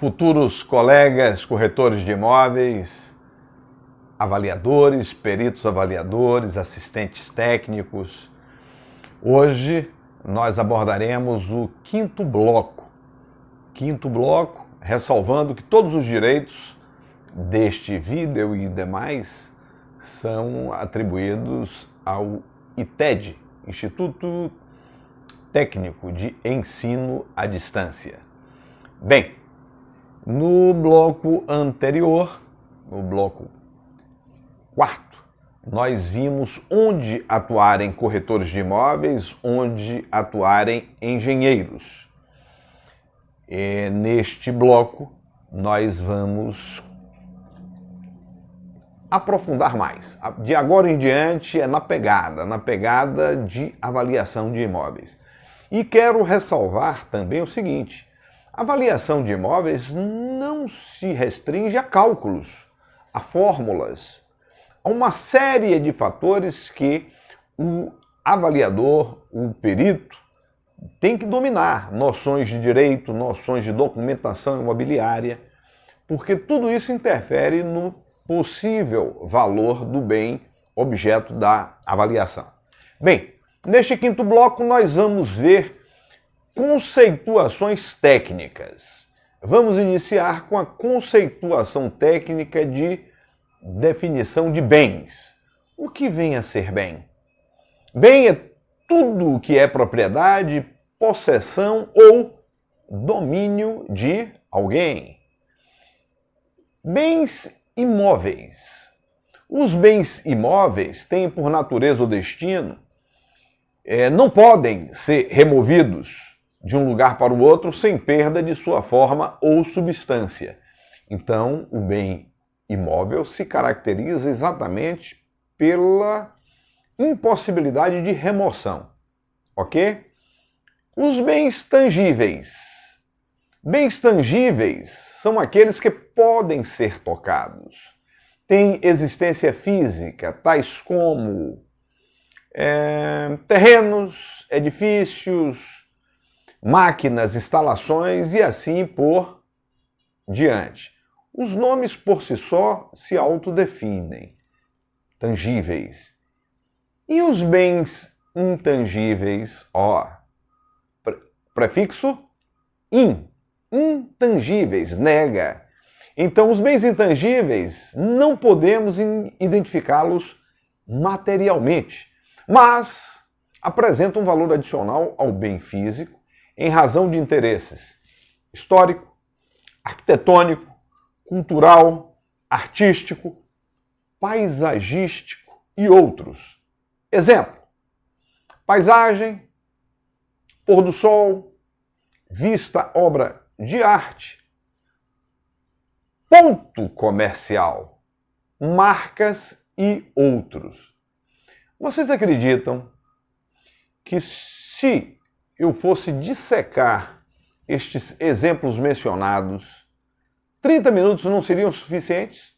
futuros colegas corretores de imóveis, avaliadores, peritos avaliadores, assistentes técnicos. Hoje nós abordaremos o quinto bloco. Ressalvando que todos os direitos deste vídeo e demais são atribuídos ao ITED, Instituto Técnico de Ensino à Distância. Bem, no bloco anterior, no bloco quarto, nós vimos onde atuarem corretores de imóveis, onde atuarem engenheiros. E neste bloco, nós vamos aprofundar mais. De agora em diante é na pegada de avaliação de imóveis. E quero ressalvar também o seguinte: a avaliação de imóveis não se restringe a cálculos, a fórmulas, a uma série de fatores que o avaliador, o perito, tem que dominar, noções de direito, noções de documentação imobiliária, porque tudo isso interfere no possível valor do bem objeto da avaliação. Bem, neste quinto bloco nós vamos ver conceituações técnicas. Vamos iniciar com a conceituação técnica de definição de bens. O que vem a ser bem? Bem é tudo o que é propriedade, possessão ou domínio de alguém. Bens imóveis. Os bens imóveis têm por natureza ou destino, não podem ser removidos de um lugar para o outro sem perda de sua forma ou substância. Então, o bem imóvel se caracteriza exatamente pela impossibilidade de remoção, ok? Os bens tangíveis. Bens tangíveis são aqueles que podem ser tocados. Têm existência física, tais como terrenos, edifícios, máquinas, instalações e assim por diante. Os nomes por si só se autodefinem, tangíveis. E os bens intangíveis, prefixo intangíveis, nega. Então, os bens intangíveis não podemos identificá-los materialmente, mas apresentam um valor adicional ao bem físico em razão de interesses histórico, arquitetônico, cultural, artístico, paisagístico e outros. Exemplo: paisagem, pôr do sol, vista, obra de arte, ponto comercial, marcas e outros. Vocês acreditam que se eu fosse dissecar estes exemplos mencionados, 30 minutos não seriam suficientes?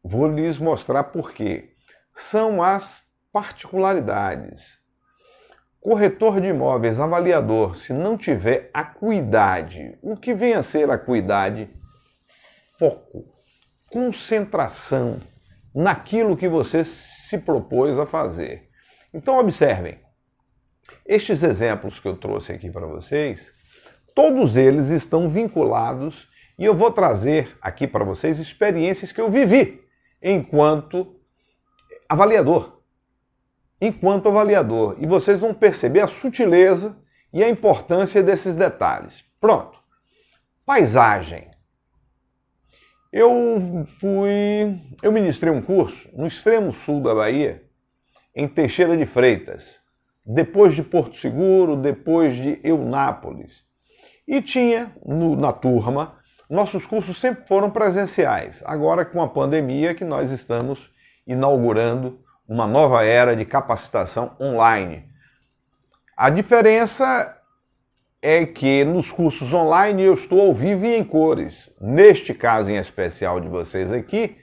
Vou lhes mostrar por quê. São as particularidades. Corretor de imóveis, avaliador, se não tiver acuidade, o que vem a ser acuidade? Foco, concentração naquilo que você se propôs a fazer. Então observem, estes exemplos que eu trouxe aqui para vocês, todos eles estão vinculados e eu vou trazer aqui para vocês experiências que eu vivi enquanto avaliador. E vocês vão perceber a sutileza e a importância desses detalhes. Pronto. Paisagem. Eu ministrei um curso no extremo sul da Bahia, em Teixeira de Freitas, depois de Porto Seguro, depois de Eunápolis. E tinha, na turma, nossos cursos sempre foram presenciais. Agora, com a pandemia, que nós estamos inaugurando uma nova era de capacitação online. A diferença é que nos cursos online eu estou ao vivo e em cores. Neste caso em especial de vocês aqui,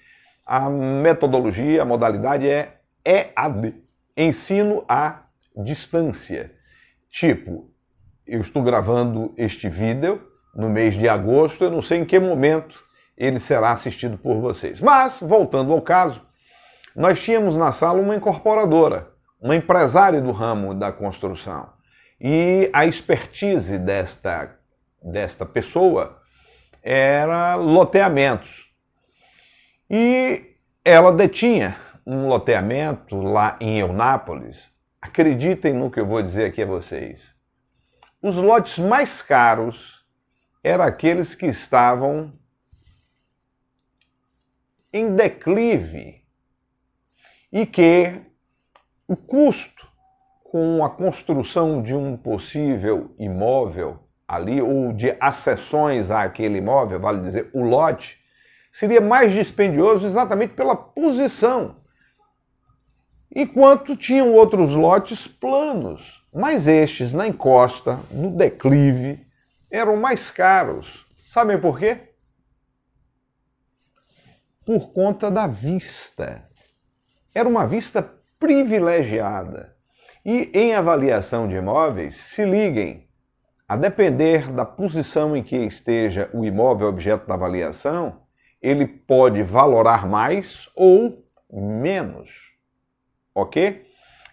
a metodologia, a modalidade é EAD, ensino à distância. Tipo, eu estou gravando este vídeo no mês de agosto, eu não sei em que momento ele será assistido por vocês. Mas, voltando ao caso, nós tínhamos na sala uma incorporadora, uma empresária do ramo da construção. E a expertise desta pessoa era loteamentos. E ela detinha um loteamento lá em Eunápolis. Acreditem no que eu vou dizer aqui a vocês. Os lotes mais caros eram aqueles que estavam em declive e que o custo com a construção de um possível imóvel ali, ou de acessões àquele imóvel, vale dizer, o lote, seria mais dispendioso exatamente pela posição. Enquanto tinham outros lotes planos, mas estes, na encosta, no declive, eram mais caros. Sabem por quê? Por conta da vista. Era uma vista privilegiada. E em avaliação de imóveis, se liguem, a depender da posição em que esteja o imóvel objeto da avaliação, ele pode valorar mais ou menos. Ok?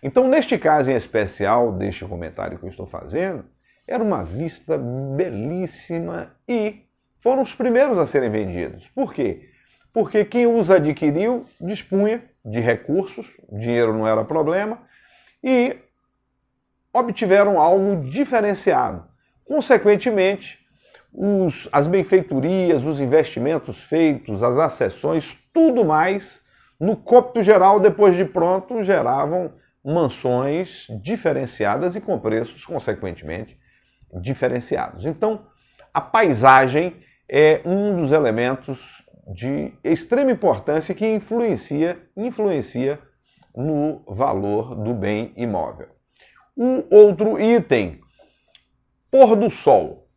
Então, neste caso em especial, deste comentário que eu estou fazendo, era uma vista belíssima e foram os primeiros a serem vendidos. Por quê? Porque quem os adquiriu dispunha de recursos, dinheiro não era problema, e obtiveram algo diferenciado. Consequentemente, as benfeitorias, os investimentos feitos, as acessões, tudo mais, no cômputo geral, depois de pronto, geravam mansões diferenciadas e com preços, consequentemente, diferenciados. Então, a paisagem é um dos elementos de extrema importância que influencia no valor do bem imóvel. Um outro item, pôr do sol.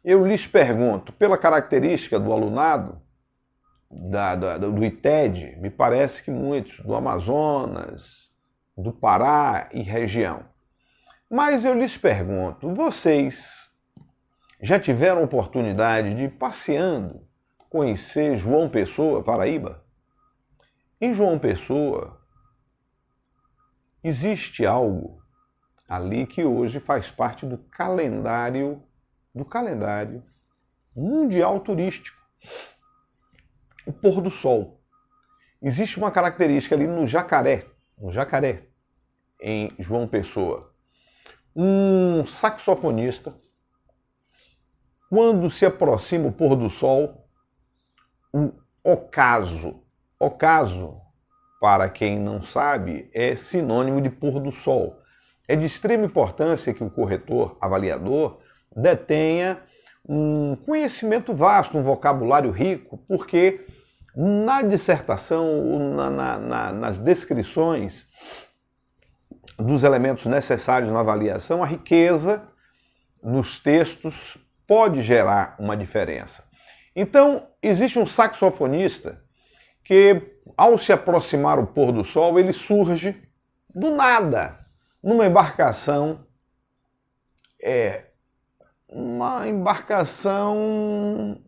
Eu lhes pergunto, pela característica do alunado, do ITED, me parece que muitos do Amazonas, do Pará e região. Mas eu lhes pergunto, vocês já tiveram oportunidade de, passeando, conhecer João Pessoa, Paraíba? Em João Pessoa, existe algo ali que hoje faz parte do calendário mundial turístico. O pôr do sol. Existe uma característica ali no Jacaré, em João Pessoa. Um saxofonista, quando se aproxima o pôr do sol, o ocaso, para quem não sabe, é sinônimo de pôr do sol. É de extrema importância que o corretor, avaliador, detenha um conhecimento vasto, um vocabulário rico, porque na dissertação, nas descrições dos elementos necessários na avaliação, a riqueza nos textos pode gerar uma diferença. Então, existe um saxofonista que, ao se aproximar o pôr do sol, ele surge do nada, numa embarcação, uma embarcação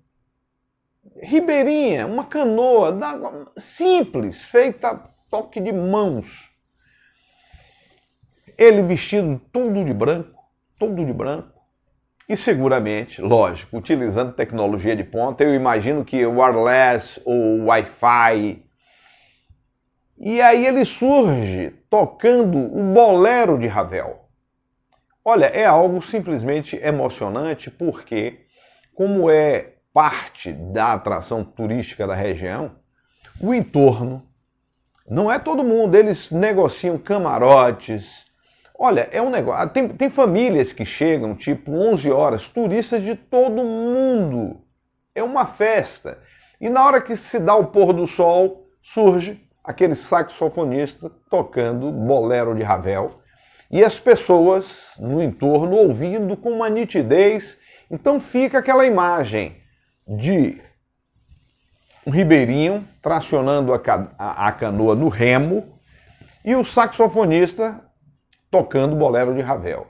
ribeirinha, uma canoa simples, feita a toque de mãos. Ele vestido todo de branco, e seguramente, lógico, utilizando tecnologia de ponta, eu imagino que wireless ou Wi-Fi. E aí ele surge tocando o bolero de Ravel. Olha, é algo simplesmente emocionante, porque, como é parte da atração turística da região, o entorno, não é todo mundo, eles negociam camarotes. Olha, é um negócio. Tem famílias que chegam, tipo 11 horas, turistas de todo mundo. É uma festa. E na hora que se dá o pôr do sol, surge aquele saxofonista tocando bolero de Ravel. E as pessoas no entorno ouvindo com uma nitidez. Então fica aquela imagem de um ribeirinho tracionando a canoa no remo e o saxofonista tocando bolero de Ravel.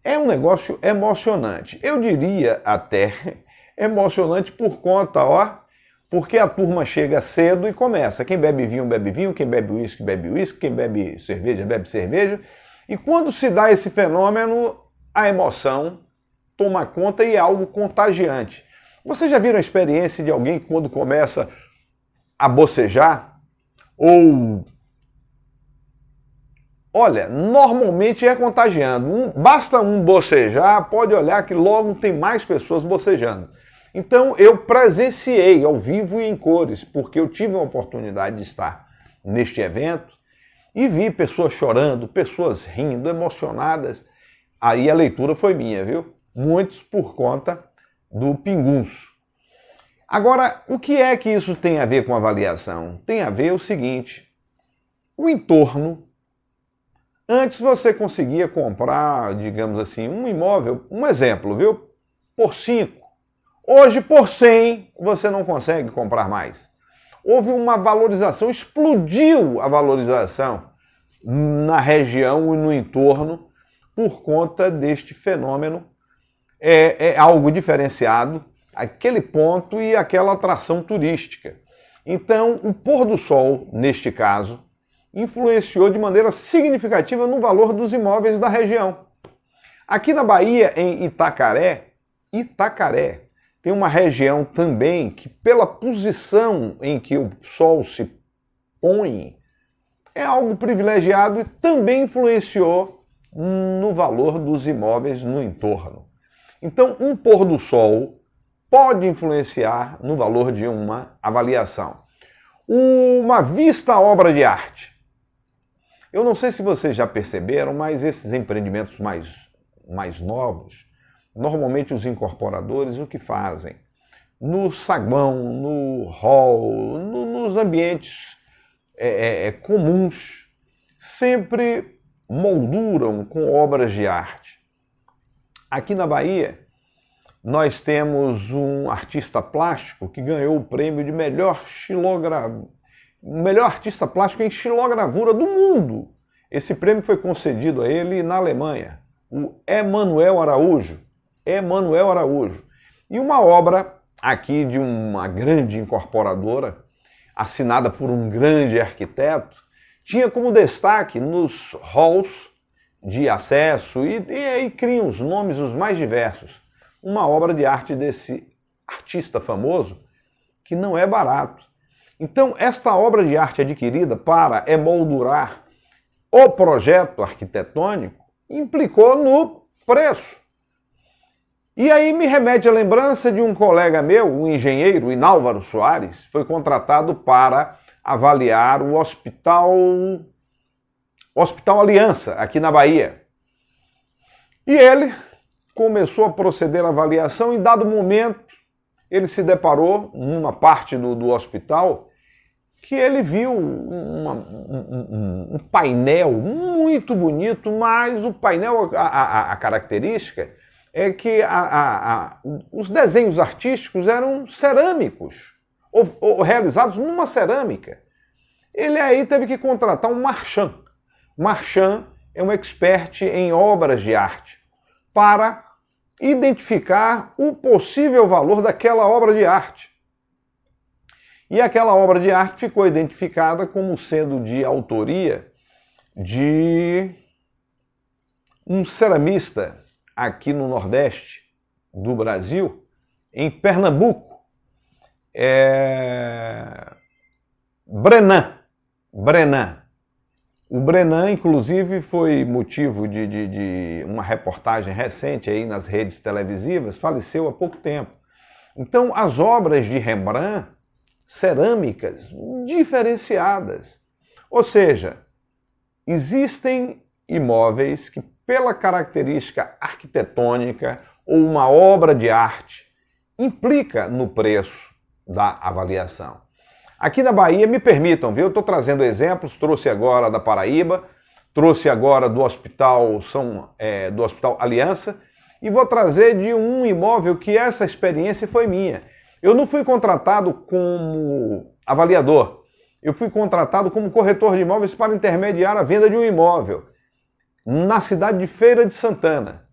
é um negócio emocionante. Eu diria até emocionante por conta, porque a turma chega cedo e começa. Quem bebe vinho, quem bebe uísque, quem bebe cerveja. E quando se dá esse fenômeno, a emoção toma conta e é algo contagiante. Vocês já viram a experiência de alguém que quando começa a bocejar? Ou... Olha, normalmente é contagiando. Basta um bocejar, pode olhar que logo tem mais pessoas bocejando. Então eu presenciei ao vivo e em cores, porque eu tive a oportunidade de estar neste evento e vi pessoas chorando, pessoas rindo, emocionadas. Aí a leitura foi minha, viu? Muitos por conta do pingunço. Agora, o que é que isso tem a ver com avaliação? Tem a ver o seguinte, o entorno. Antes você conseguia comprar, digamos assim, um imóvel, um exemplo, viu? Por 5. Hoje, por 100, você não consegue comprar mais. Houve uma valorização, explodiu a valorização na região e no entorno por conta deste fenômeno. É algo diferenciado, aquele ponto e aquela atração turística. Então, o pôr do sol, neste caso, influenciou de maneira significativa no valor dos imóveis da região. Aqui na Bahia, em Itacaré, tem uma região também que, pela posição em que o sol se põe, é algo privilegiado e também influenciou no valor dos imóveis no entorno. Então, um pôr do sol pode influenciar no valor de uma avaliação. Uma vista à obra de arte. Eu não sei se vocês já perceberam, mas esses empreendimentos mais novos, normalmente os incorporadores, o que fazem? No saguão, no hall, nos ambientes comuns, sempre molduram com obras de arte. Aqui na Bahia, nós temos um artista plástico que ganhou o prêmio de melhor artista plástico em xilogravura do mundo. Esse prêmio foi concedido a ele na Alemanha, o Emanuel Araújo. E uma obra aqui de uma grande incorporadora, assinada por um grande arquiteto, tinha como destaque nos halls de acesso, e aí criam os nomes os mais diversos, uma obra de arte desse artista famoso, que não é barato. Então, esta obra de arte adquirida para emoldurar o projeto arquitetônico implicou no preço. E aí me remete à lembrança de um colega meu, um engenheiro, Inálvaro Soares, foi contratado para avaliar o Hospital Aliança, aqui na Bahia. E ele começou a proceder à avaliação e, em dado momento, ele se deparou numa parte do hospital que ele viu um painel muito bonito, mas o painel, a característica é que os desenhos artísticos eram cerâmicos, ou realizados numa cerâmica. Ele aí teve que contratar um marchand. Marchand é um expert em obras de arte, para identificar o possível valor daquela obra de arte. E aquela obra de arte ficou identificada como sendo de autoria de um ceramista aqui no Nordeste do Brasil, em Pernambuco, Brenan. O Brenan, inclusive, foi motivo de uma reportagem recente aí nas redes televisivas, faleceu há pouco tempo. Então, as obras de Rembrandt, cerâmicas diferenciadas. Ou seja, existem imóveis que, pela característica arquitetônica ou uma obra de arte, implica no preço da avaliação. Aqui na Bahia, me permitam, viu? Eu estou trazendo exemplos, trouxe agora da Paraíba, trouxe agora do Hospital Aliança, e vou trazer de um imóvel que essa experiência foi minha. Eu não fui contratado como avaliador, eu fui contratado como corretor de imóveis para intermediar a venda de um imóvel na cidade de Feira de Santana.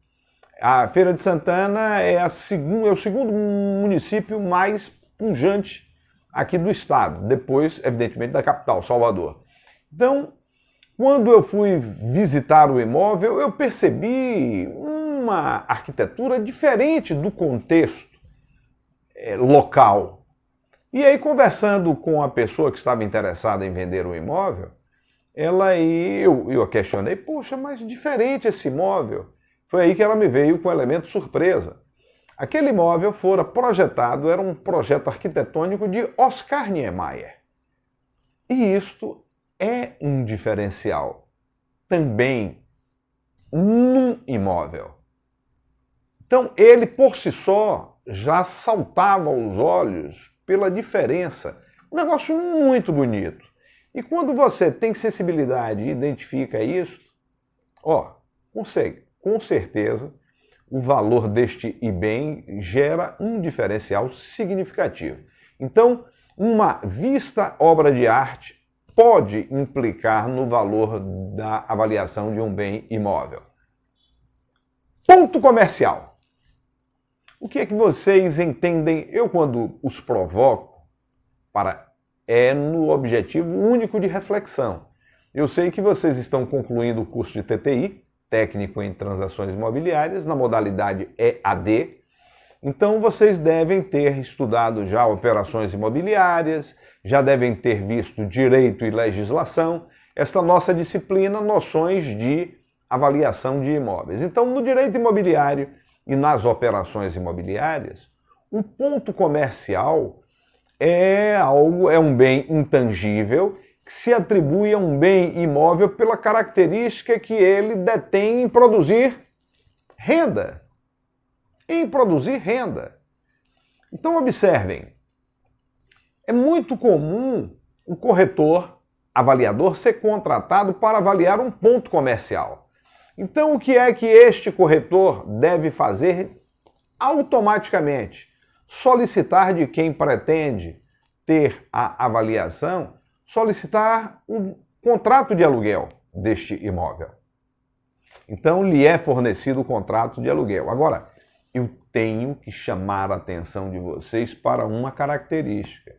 A Feira de Santana é o segundo município mais pujante aqui do estado, depois, evidentemente, da capital, Salvador. Então, quando eu fui visitar o imóvel, eu percebi uma arquitetura diferente do contexto local. E aí, conversando com a pessoa que estava interessada em vender o imóvel, eu a questionei, poxa, mas diferente esse imóvel. Foi aí que ela me veio com o elemento surpresa. Aquele imóvel fora projetado, era um projeto arquitetônico de Oscar Niemeyer. E isto é um diferencial também num imóvel. Então, ele por si só já saltava aos olhos pela diferença. Um negócio muito bonito. E quando você tem sensibilidade e identifica isso, consegue. Com certeza, o valor deste bem gera um diferencial significativo. Então, uma vista obra de arte pode implicar no valor da avaliação de um bem imóvel. Ponto comercial. O que é que vocês entendem? Eu, quando os provoco, é no objetivo único de reflexão. Eu sei que vocês estão concluindo o curso de TTI, Técnico em Transações Imobiliárias, na modalidade EAD. Então, vocês devem ter estudado já operações imobiliárias, já devem ter visto direito e legislação, esta nossa disciplina, noções de avaliação de imóveis. Então, no direito imobiliário e nas operações imobiliárias, o ponto comercial é um bem intangível que se atribui a um bem imóvel pela característica que ele detém em produzir renda. Então, observem, é muito comum o corretor, avaliador, ser contratado para avaliar um ponto comercial. Então, o que é que este corretor deve fazer automaticamente? Solicitar de quem pretende ter a avaliação, solicitar o contrato de aluguel deste imóvel. Então, lhe é fornecido o contrato de aluguel. Agora, eu tenho que chamar a atenção de vocês para uma característica.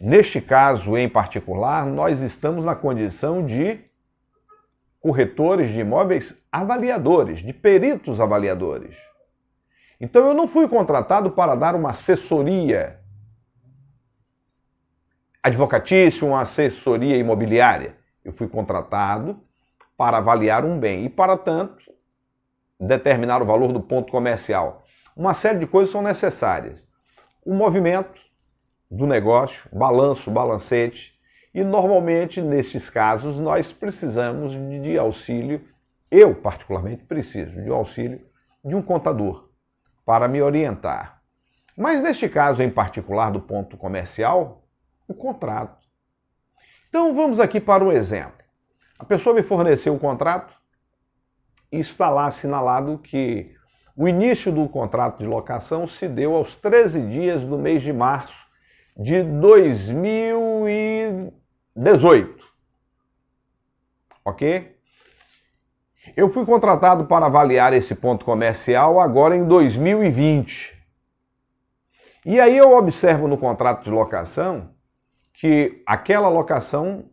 Neste caso em particular, nós estamos na condição de corretores de imóveis avaliadores, de peritos avaliadores. Então, eu não fui contratado para dar uma assessoria advocatícia, uma assessoria imobiliária. Eu fui contratado para avaliar um bem e, para tanto, determinar o valor do ponto comercial. Uma série de coisas são necessárias. O movimento do negócio, balanço, balancete, e normalmente, nesses casos, nós precisamos de auxílio, eu particularmente preciso de auxílio de um contador para me orientar. Mas neste caso em particular do ponto comercial, o contrato. Então vamos aqui para um exemplo. A pessoa me forneceu o contrato e está lá assinalado que o início do contrato de locação se deu aos 13 dias do mês de março de 2018. Ok? Eu fui contratado para avaliar esse ponto comercial agora em 2020. E aí eu observo no contrato de locação que aquela locação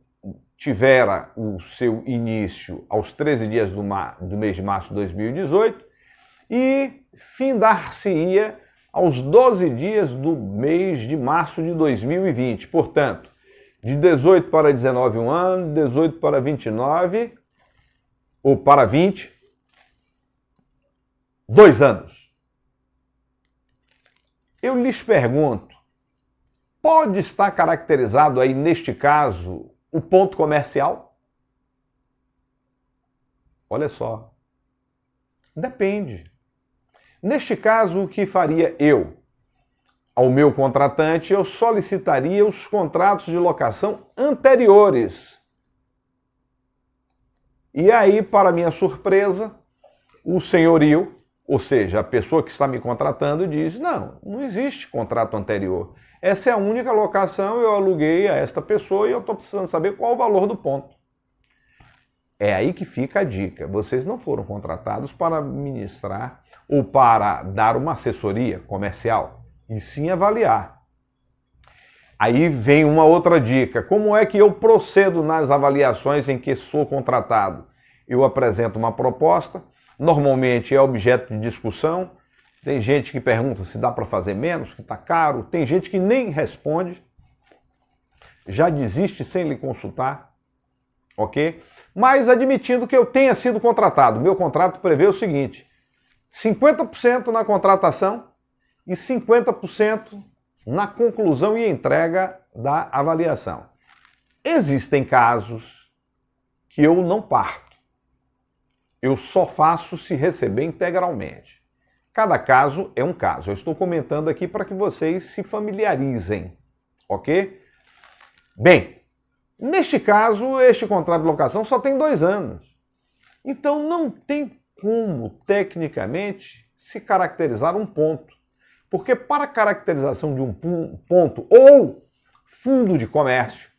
tivera o seu início aos 13 dias do mês de março de 2018 e findar-se-ia aos 12 dias do mês de março de 2020. Portanto, de 18 para 19 um ano, 18 para 29, ou para 20, 2 anos. Eu lhes pergunto, pode estar caracterizado aí, neste caso, o ponto comercial? Olha só. Depende. Neste caso, o que faria eu? Ao meu contratante, eu solicitaria os contratos de locação anteriores. E aí, para minha surpresa, o senhorio, ou seja, a pessoa que está me contratando, diz, não existe contrato anterior. Essa é a única locação, eu aluguei a esta pessoa e eu estou precisando saber qual o valor do ponto. É aí que fica a dica. Vocês não foram contratados para ministrar ou para dar uma assessoria comercial, e sim avaliar. Aí vem uma outra dica. Como é que eu procedo nas avaliações em que sou contratado? Eu apresento uma proposta, normalmente é objeto de discussão. Tem gente que pergunta se dá para fazer menos, que está caro. Tem gente que nem responde, já desiste sem lhe consultar, ok? Mas admitindo que eu tenha sido contratado, meu contrato prevê o seguinte: 50% na contratação e 50% na conclusão e entrega da avaliação. Existem casos que eu não parto. Eu só faço se receber integralmente. Cada caso é um caso. Eu estou comentando aqui para que vocês se familiarizem, ok? Bem, neste caso, este contrato de locação só tem 2 anos. Então não tem como, tecnicamente, se caracterizar um ponto. Porque para a caracterização de um ponto ou fundo de comércio,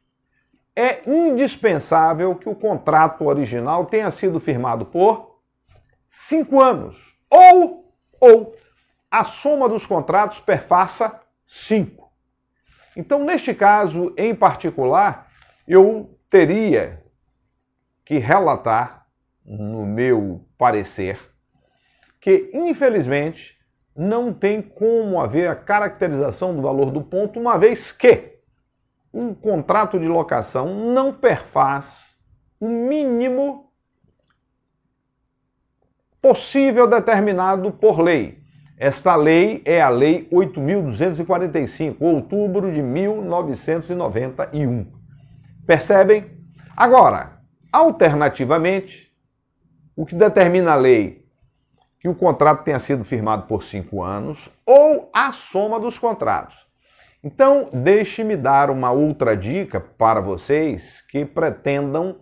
é indispensável que o contrato original tenha sido firmado por 5 anos. Ou a soma dos contratos perfaça 5. Então, neste caso em particular, eu teria que relatar, no meu parecer, que, infelizmente, não tem como haver a caracterização do valor do ponto, uma vez que um contrato de locação não perfaz o mínimo possível determinado por lei. Esta lei é a Lei 8.245, outubro de 1991. Percebem? Agora, alternativamente, o que determina a lei que o contrato tenha sido firmado por 5 anos ou a soma dos contratos. Então, deixe-me dar uma outra dica para vocês que pretendam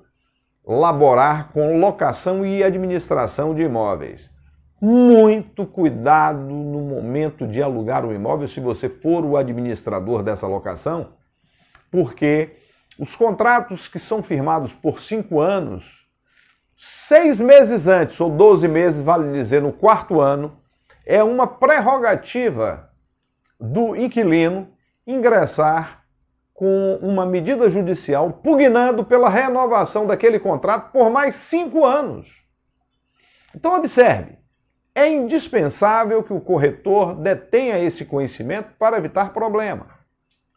laborar com locação e administração de imóveis. Muito cuidado no momento de alugar o imóvel, se você for o administrador dessa locação, porque os contratos que são firmados por 5 anos, 6 meses antes ou 12 meses, vale dizer no 4º ano, é uma prerrogativa do inquilino ingressar com uma medida judicial pugnando pela renovação daquele contrato por mais 5 anos. Então observe, é indispensável que o corretor detenha esse conhecimento para evitar problema,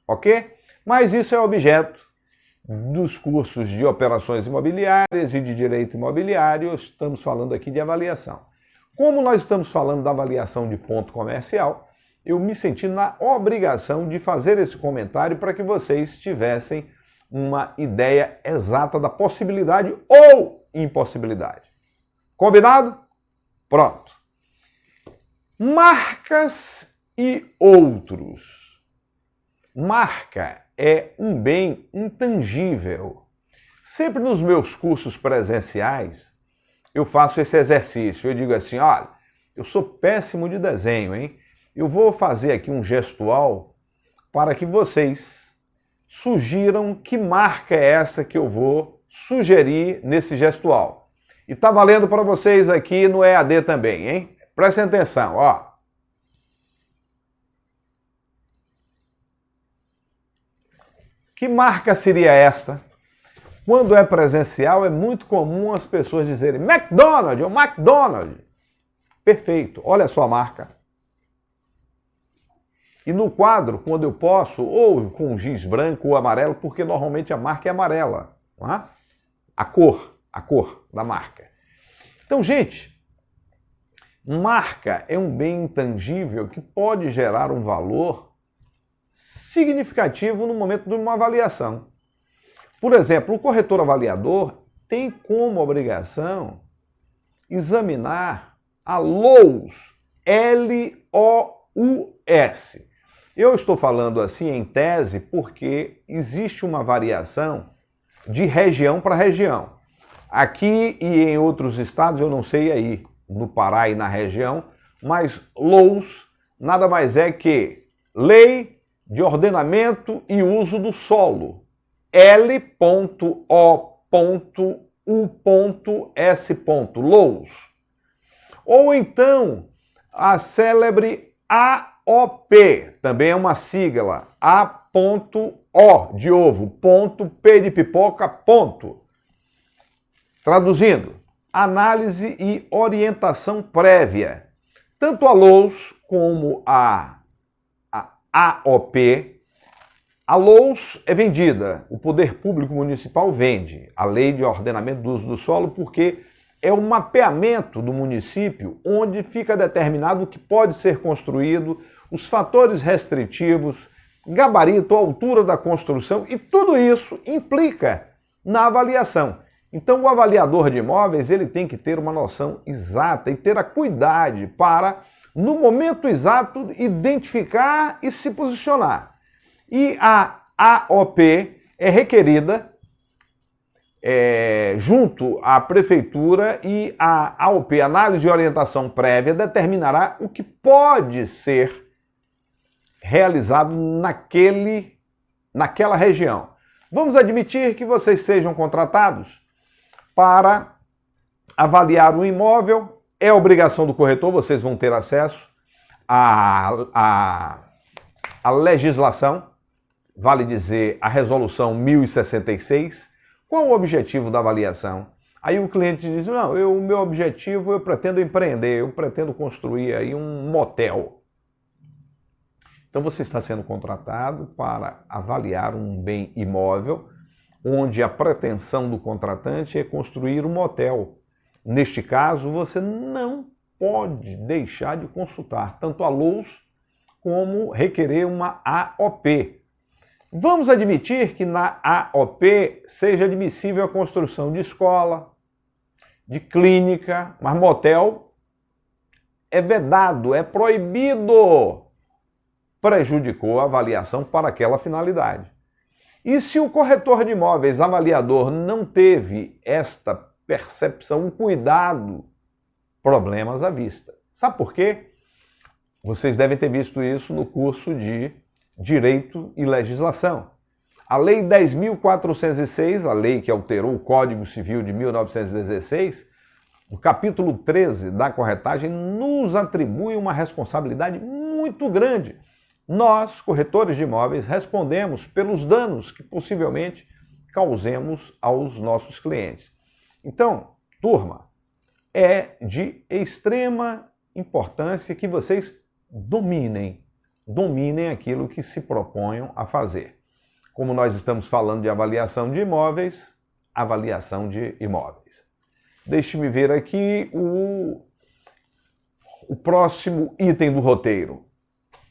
ok? Mas isso é objeto dos cursos de operações imobiliárias e de direito imobiliário. Estamos falando aqui de avaliação. Como nós estamos falando da avaliação de ponto comercial, eu me senti na obrigação de fazer esse comentário para que vocês tivessem uma ideia exata da possibilidade ou impossibilidade. Combinado? Pronto. Marcas e outros. Marca é um bem intangível. Sempre nos meus cursos presenciais, eu faço esse exercício. Eu digo assim, olha, eu sou péssimo de desenho, hein? Eu vou fazer aqui um gestual para que vocês sugiram que marca é essa que eu vou sugerir nesse gestual. E tá valendo para vocês aqui no EAD também, hein? Prestem atenção, ó. Que marca seria esta? Quando é presencial, é muito comum as pessoas dizerem McDonald's ou McDonald's. Perfeito, olha só a marca. E no quadro, quando eu posso, ou com giz branco ou amarelo, porque normalmente a marca é amarela, não é? A cor da marca. Então, gente, marca é um bem intangível que pode gerar um valor significativo no momento de uma avaliação. Por exemplo, o corretor avaliador tem como obrigação examinar a LOUS, L-O-U-S. Eu estou falando assim em tese porque existe uma variação de região para região. Aqui e em outros estados, eu não sei aí, no Pará e na região, mas LOUS nada mais é que Lei de Ordenamento e Uso do Solo, L.O.U.S. lows. Ou então a célebre AOP, também é uma sigla, A.O de ovo, ponto, P de pipoca, ponto. Traduzindo, análise e orientação prévia. Tanto a LOUS como a AOP, a LOUS é vendida, o Poder Público Municipal vende a Lei de Ordenamento do Uso do Solo, porque é o mapeamento do município onde fica determinado o que pode ser construído, os fatores restritivos, gabarito, altura da construção, e tudo isso implica na avaliação. Então o avaliador de imóveis ele tem que ter uma noção exata e ter a cuidado para, no momento exato, identificar e se posicionar. E a AOP é requerida junto à prefeitura, e a AOP, Análise de Orientação Prévia, determinará o que pode ser realizado naquela região. Vamos admitir que vocês sejam contratados para avaliar um imóvel, é obrigação do corretor, vocês vão ter acesso à legislação, vale dizer, a resolução 1066. Qual o objetivo da avaliação? Aí o cliente diz, não, o meu objetivo, eu pretendo empreender, eu pretendo construir aí um motel. Então você está sendo contratado para avaliar um bem imóvel, onde a pretensão do contratante é construir um motel. Neste caso, você não pode deixar de consultar tanto a LOUS como requerer uma AOP. Vamos admitir que na AOP seja admissível a construção de escola, de clínica, mas motel é vedado, é proibido. Prejudicou a avaliação para aquela finalidade. E se o corretor de imóveis, avaliador, não teve esta percepção, um cuidado, problemas à vista. Sabe por quê? Vocês devem ter visto isso no curso de Direito e Legislação. A Lei 10.406, a lei que alterou o Código Civil de 1916, o capítulo 13 da corretagem nos atribui uma responsabilidade muito grande. Nós, corretores de imóveis, respondemos pelos danos que possivelmente causemos aos nossos clientes. Então, turma, é de extrema importância que vocês dominem aquilo que se proponham a fazer. Como nós estamos falando de avaliação de imóveis, avaliação de imóveis. Deixe-me ver aqui o próximo item do roteiro.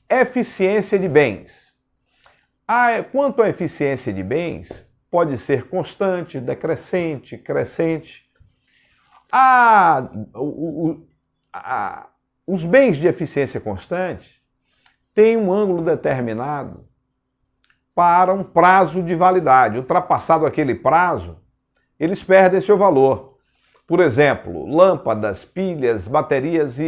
Eficiência de bens. Quanto à eficiência de bens, pode ser constante, decrescente, crescente. Os bens de eficiência constante têm um ângulo determinado para um prazo de validade. Ultrapassado aquele prazo, eles perdem seu valor. Por exemplo, lâmpadas, pilhas, baterias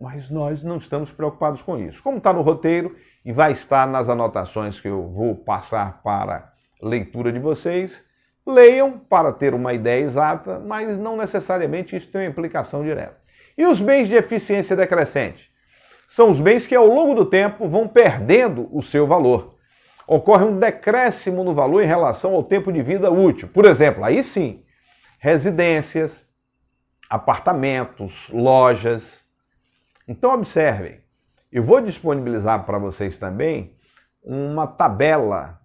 Mas nós não estamos preocupados com isso. Como está no roteiro e vai estar nas anotações que eu vou passar para leitura de vocês, leiam para ter uma ideia exata, mas não necessariamente isso tem uma implicação direta. E os bens de eficiência decrescente? São os bens que ao longo do tempo vão perdendo o seu valor. Ocorre um decréscimo no valor em relação ao tempo de vida útil. Por exemplo, aí sim, residências, apartamentos, lojas. Então observem, eu vou disponibilizar para vocês também uma tabela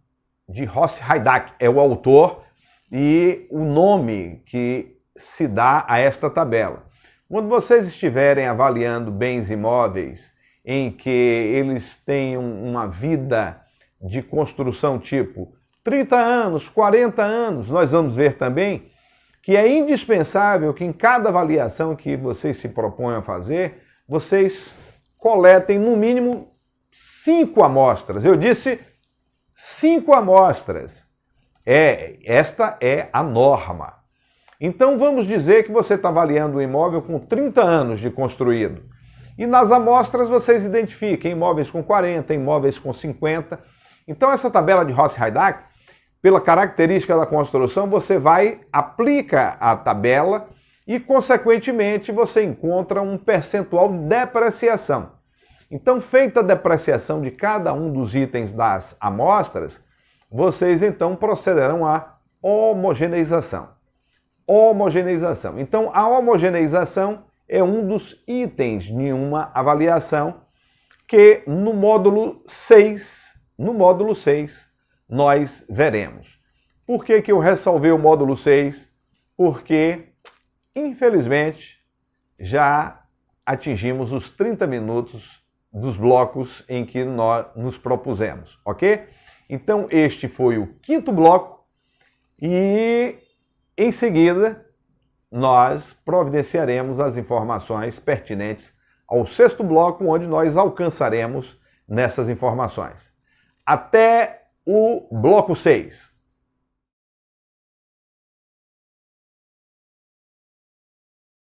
de Rossi Haidach, é o autor e o nome que se dá a esta tabela. Quando vocês estiverem avaliando bens imóveis em que eles tenham uma vida de construção tipo 30 anos, 40 anos, nós vamos ver também que é indispensável que em cada avaliação que vocês se propõem a fazer, vocês coletem no mínimo 5 amostras. Eu disse 5 amostras. Esta é a norma. Então vamos dizer que você está avaliando um imóvel com 30 anos de construído. E nas amostras vocês identifiquem imóveis com 40, imóveis com 50. Então essa tabela de Rossi Haidach pela característica da construção, você aplica a tabela e, consequentemente, você encontra um percentual de depreciação. Então, feita a depreciação de cada um dos itens das amostras, vocês então procederão à homogeneização. Homogeneização. Então, a homogeneização é um dos itens de uma avaliação que no módulo 6, nós veremos. Por que eu ressalvei o módulo 6? Porque, infelizmente, já atingimos os 30 minutos dos blocos em que nós nos propusemos, ok? Então, este foi o 5º bloco e, em seguida, nós providenciaremos as informações pertinentes ao 6º bloco, onde nós alcançaremos nessas informações. Até o bloco 6.